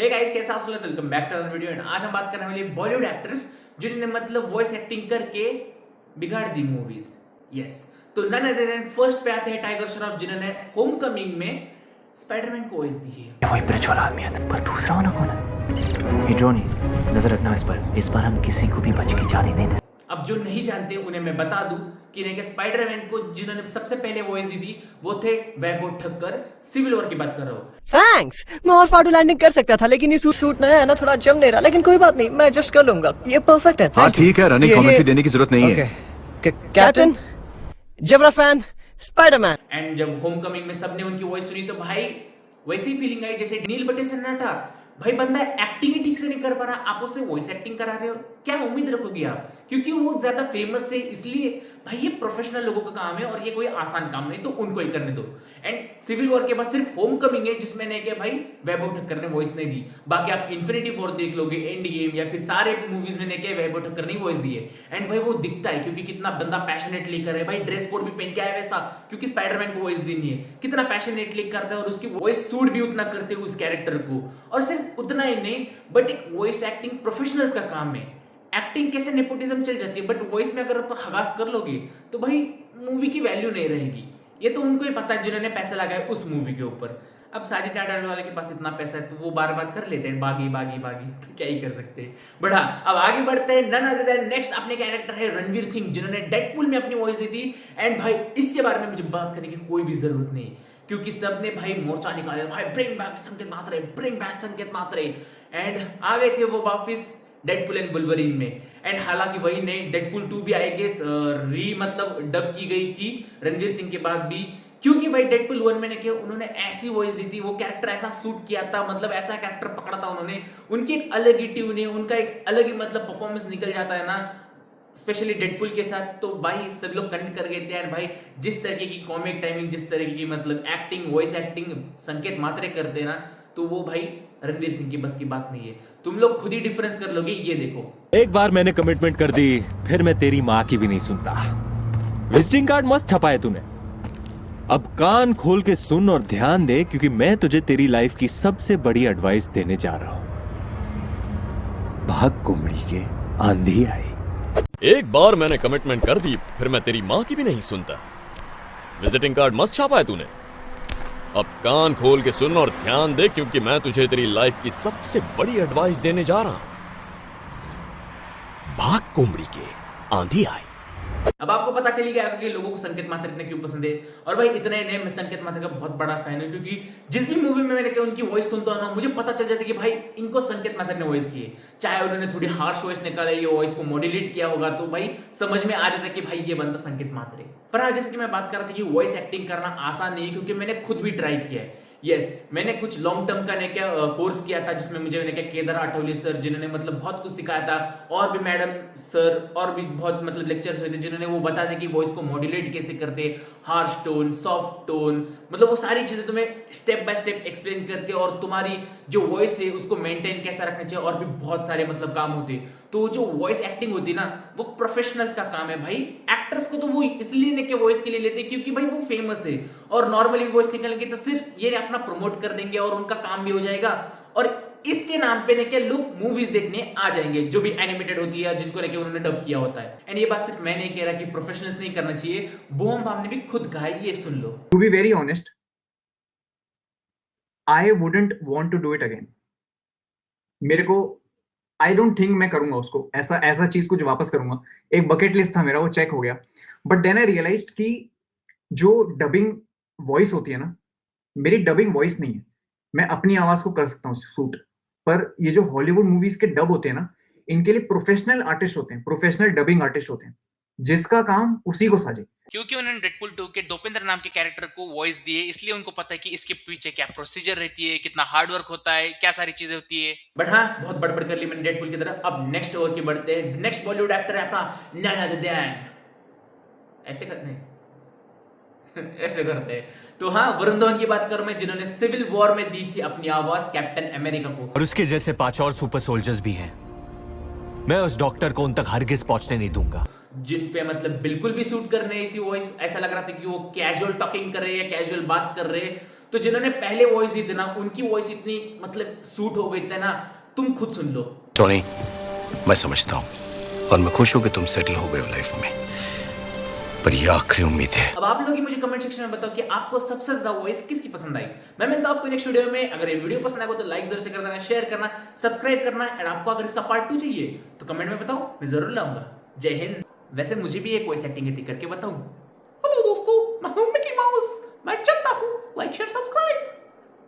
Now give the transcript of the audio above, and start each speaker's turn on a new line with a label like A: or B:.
A: Hey guys, कैसे आप सब? Welcome back to another video. And आज हम बात करने वाले बॉलीवुड एक्टर्स जिन्होंने मतलब वॉइस एक्टिंग करके बिगाड़ दी मूवीज। यस, तो नन अदर देन फर्स्ट पे आते हैं टाइगर श्रॉफ, जिन्होंने होम कमिंग में स्पाइडरमैन को वॉइस दी है।
B: वही ब्रिज वाला आदमी है, पर दूसरा वाला कौन है? ये ड्रोन ही, नजर रखना इस पर हम किसी को भी बच के जाने देने।
A: अब जो नहीं जानते उन्हें मैं बता दूं कि नहीं, स्पाइडरमैन को जिन्होंने सबसे पहले वॉइस दी थी वो थे वैभव ठक्कर। सिविल वॉर की बात कर रहा हूं।
C: थैंक्स। मैं और फाड़ू लैंडिंग कर सकता था, लेकिन ये सूट नया है ना, थोड़ा जम नहीं रहा, लेकिन कोई बात नहीं, मैं एडजस्ट कर लूंगा। ये परफेक्ट है।
D: हाँ ठीक है, रनिंग कमेंट्री देने की जरूरत नहीं है।
C: Captain, Jabra fan, Spider-Man.
A: And जब होम कमिंग में सबने उनकी वॉइस सुनी तो भाई वैसी फीलिंग आई जैसे नील बटे सन्नाटा। भाई बंदा एक्टिंग ही ठीक से नहीं कर पा रहा, आप उससे वॉइस एक्टिंग करा रहे हो, क्या उम्मीद रखोगे आप? क्योंकि वो ज्यादा फेमस है इसलिए। भाई ये प्रोफेशनल लोगों का काम है और ये कोई आसान काम नहीं, तो उनको ही करने दो। एंड सिविल वॉर के बाद सिर्फ होम कमिंग है जिसमें ने क्या भाई वैभव ठक्कर ने वॉइस नहीं दी। बाकी आप इन्फिनिटी वॉर देख लोगे, एंड गेम या फिर सारे मूवीज में ने क्या वैभव ठक्कर ने वॉइस दी है। एंड भाई वो दिखता है क्योंकि कितना बंदा पैशनेटली करे। भाई ड्रेस कोड भी पहन के आया वैसा, क्योंकि स्पाइडरमैन को वॉइस देनी है, कितना पैशनेटली करता है और उसकी वॉइस सूट भी उतना करते हैं उस कैरेक्टर को। और सिर्फ उतना ही नहीं, बट एक वॉइस एक्टिंग प्रोफेशनल्स का काम है। एक्टिंग कैसे नेपोटिज्म चल जाती है, बट वॉइस में अगर आप हगास कर लोगे तो भाई मूवी की वैल्यू नहीं रहेगी। ये तो उनको ही पता है जिन्होंने पैसे लगाए उस मूवी के ऊपर। अब साजिद डाडा वाले के पास इतना पैसा है तो वो बार बार कर लेते हैं बागी बागी बागी, तो क्या ही कर सकते हैं। बट हाँ, अब आगे बढ़ते हैं। नन अदर देन नेक्स्ट अपने कैरेक्टर है रणवीर सिंह, जिन्होंने डेडपूल में अपनी वॉइस दी थी। एंड भाई इसके बारे में मुझे बात करने की कोई भी जरूरत नहीं, क्योंकि सबने भाई मोर्चा निकाला, भाई ब्रिंग बैक संकेत मात्रे, ब्रिंग बैक संकेत मात्रे। एंड आ गए थे वो वापिस डेडपूल एंड वुल्वरीन में। एंड हालांकि वही नहीं, डेडपूल 2 भी आई गेस मतलब डब की गई थी रणवीर सिंह के बाद भी, क्योंकि भाई डेडपूल 1 में ने क्या उन्होंने ऐसी वॉइस दी थी, वो कैरेक्टर ऐसा सूट किया था, मतलब ऐसा कैरेक्टर पकड़ा था उन्होंने। उनकी एक अलग ही ट्यून है, उनका एक अलग ही मतलब परफॉर्मेंस निकल जाता है ना, स्पेशली डेडपूल के साथ। तो भाई सब लोग कनेक्ट कर गए थे। एंड भाई जिस तरीके की कॉमिक टाइमिंग, जिस तरीके की मतलब एक्टिंग, वॉइस एक्टिंग संकेत मात्रे करते ना, तो वो भाई रणवीर सिंह की बस की बात नहीं है। तुम लोग खुद ही डिफरेंस कर लोगे, ये देखो।
E: एक बार मैंने कमिटमेंट कर दी, फिर मैं तेरी माँ की भी नहीं सुनता। विजिटिंग कार्ड मस्त छपा है तूने, अब कान खोल के सुन और ध्यान दे, क्योंकि मैं तुझे तेरी लाइफ की सबसे बड़ी एडवाइस देने जा रहा हूं। भाग कुमड़ी के, आंधी आई।
F: एक बार मैंने कमिटमेंट कर दी, फिर मैं तेरी माँ की भी नहीं सुनता। विजिटिंग कार्ड मस्त छापा है तूने, अब कान खोल के सुन और ध्यान दे, क्योंकि मैं तुझे तेरी लाइफ की सबसे बड़ी एडवाइस देने जा रहा हूं। भाग कुमड़ी के, आंधी आई।
A: अब आपको पता चली गया कि लोगों को संकेत मात्रा इतने क्यों पसंद है। और भाई इतने ही नहीं, मैं संकेत मात्रा का बहुत बड़ा फैन हूं, क्योंकि जिस भी मूवी में मैंने उनकी वॉइस सुनता हूं ना, मुझे पता चल जाता है कि भाई इनको संकेत मात्रा ने वॉइस की है। चाहे उन्होंने थोड़ी हार्श वॉइस निकाला, ये वॉइस को मॉड्यूलेट किया होगा, तो भाई समझ में आ जाता है कि भाई ये बंदा संकेत मात्रे। पर आज जैसे कि मैं बात कर रहा था कि वॉइस एक्टिंग करना आसान नहीं है, क्योंकि मैंने खुद भी ट्राई किया है। यस, मैंने कुछ लॉन्ग टर्म का क्या कोर्स किया था, जिसमें मुझे क्या केदार आठवले सर, जिन्होंने मतलब बहुत कुछ सिखाया था, और भी मैडम सर, और भी बहुत मतलब लेक्चर्स हुए थे, जिन्होंने वो बता दें कि वॉइस को मॉड्यूलेट कैसे करते, हार्श टोन, सॉफ्ट टोन, मतलब वो सारी चीजें तुम्हें स्टेप बाय स्टेप एक्सप्लेन करते, और तुम्हारी जो वॉइस है उसको मेंटेन कैसा रखना चाहिए, और भी बहुत सारे मतलब काम होते। तो जो वॉइस एक्टिंग होती है ना, वो प्रोफेशनल्स का काम है भाई। एक्टर्स को तो वो इसलिए ने के वॉइस के लिए लेते हैं क्योंकि भाई वो फेमस है, और नॉर्मली वॉइस निकालेंगे तो सिर्फ ये अपना प्रमोट कर देंगे और उनका काम भी हो जाएगा, और इसके नाम पे ने क्या लोग मूवीज देखने आ जाएंगे जो भी एनिमेटेड होती है, जिनको लेके उन्होंने डब किया होता है। एंड ये बात सिर्फ मैं नहीं कह रहा कि प्रोफेशनल्स नहीं करना चाहिए, बूम बाम ने भी खुद कहा है, ये सुन लो।
G: To be very honest, I wouldn't want to do it again. मेरे को आई डोंट थिंक मैं करूंगा उसको, ऐसा चीज कुछ वापस करूंगा। एक बकेट लिस्ट था मेरा, वो चेक हो गया। बट देन आई रियलाइज्ड कि जो डबिंग वॉइस होती है ना, मेरी डबिंग वॉइस नहीं है, मैं अपनी आवाज को कर सकता हूँ सूट। पर ये जो हॉलीवुड मूवीज के डब होते हैं ना, इनके लिए प्रोफेशनल आर्टिस्ट होते हैं, प्रोफेशनल डबिंग आर्टिस्ट होते हैं, जिसका काम उसी को साजे।
A: क्योंकि उन्होंने डेडपूल 2 के दोपेंद्र नाम के कैरेक्टर को वॉइस दी है, इसलिए उनको पता है कि इसके पीछे क्या प्रोसीजर रहती है, कितना हार्ड वर्क होता है, क्या सारी चीजें होती है। बट हाँ, बहुत बड़बड़ कर ली मैंने डेडपूल की तरह। अब नेक्स्ट ओवर की बढ़ते हैं। नेक्स्ट बॉलीवुड एक्टर है अपना नन अदर देन, ऐसे करते हैं ऐसे करते हैं। तो हाँ, वरुण धवन की बात करूं मैं, जिन्होंने सिविल वॉर में दी थी अपनी आवाज कैप्टन अमेरिका को।
B: और उसके जैसे 5 और सुपर सोल्जर्स भी हैं। मैं उस डॉक्टर को उन तक हरगिज पहुंचने नहीं दूंगा,
A: जिन पे मतलब बिल्कुल भी सूट कर नहीं थी वॉइस। ऐसा लग रहा था कि वो कैजुअल टॉकिंग कर रहे हैं, कैजुअल बात कर रहे हैं। तो जिन्होंने पहले वॉइस दी थी ना, उनकी वॉइस इतनी मतलब सूट हो गई थी ना, तुम खुद सुन लो।
H: टोनी, मैं समझता हूँ और मैं खुश हूँ कि तुम सेटल हो गए हो लाइफ में, पर ये आखिरी उम्मीद है।
A: अब आप लोग ही मुझे कमेंट सेक्शन में बताओ कि आपको सबसे ज्यादा वॉइस किसकी पसंद आई। मैं मिलता हूं आपको नेक्स्ट वीडियो में। अगर ये वीडियो पसंद आएगा तो लाइक जरूर से कर देना, शेयर करना, सब्सक्राइब करना, एंड आपको अगर इसका पार्ट 2 चाहिए तो कमेंट में बताओ, मैं जरूर लाऊंगा। जय हिंद। वैसे मुझे भी एक वॉइस एक्टिंग करके बताऊं। हेलो दोस्तों, मैं हूं मिकी माउस, मैं चलता हूं। Like share subscribe.